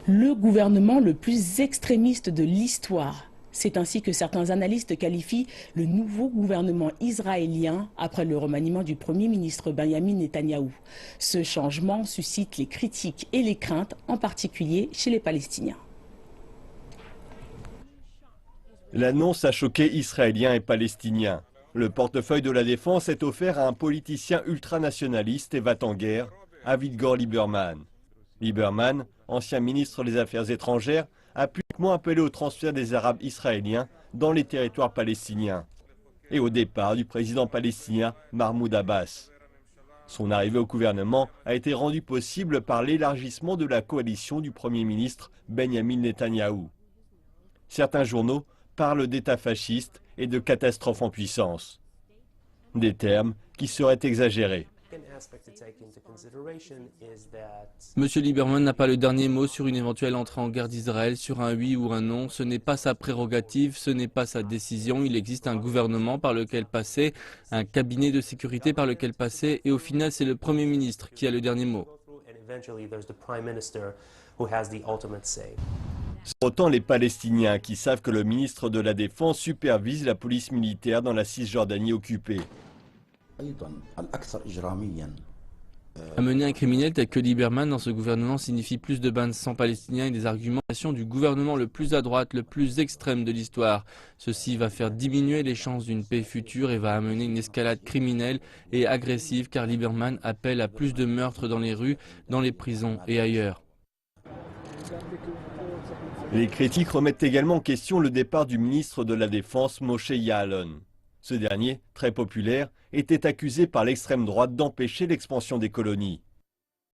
le gouvernement le plus extrémiste de l'histoire. C'est ainsi que certains analystes qualifient le nouveau gouvernement israélien après le remaniement du Premier ministre Benjamin Netanyahou. Ce changement suscite les critiques et les craintes, en particulier chez les Palestiniens. L'annonce a choqué Israéliens et Palestiniens. Le portefeuille de la défense est offert à un politicien ultranationaliste et va-t-en-guerre, Avigdor Lieberman. Lieberman, ancien ministre des Affaires étrangères, a publiquement appelé au transfert des Arabes israéliens dans les territoires palestiniens et au départ du président palestinien Mahmoud Abbas. Son arrivée au gouvernement a été rendue possible par l'élargissement de la coalition du Premier ministre Benjamin Netanyahou. Certains journaux parlent d'État fasciste et de catastrophe en puissance. Des termes qui seraient exagérés. Monsieur Lieberman n'a pas le dernier mot sur une éventuelle entrée en guerre d'Israël, sur un oui ou un non. Ce n'est pas sa prérogative, ce n'est pas sa décision. Il existe un gouvernement par lequel passer, un cabinet de sécurité par lequel passer, et au final, c'est le Premier ministre qui a le dernier mot. Autant les Palestiniens qui savent que le ministre de la Défense supervise la police militaire dans la Cisjordanie occupée. Amener un criminel tel que Lieberman dans ce gouvernement signifie plus de bains de sang palestiniens et des argumentations du gouvernement le plus à droite, le plus extrême de l'histoire. Ceci va faire diminuer les chances d'une paix future et va amener une escalade criminelle et agressive car Lieberman appelle à plus de meurtres dans les rues, dans les prisons et ailleurs. Les critiques remettent également en question le départ du ministre de la Défense Moshe Ya'alon. Ce dernier, très populaire, était accusé par l'extrême droite d'empêcher l'expansion des colonies.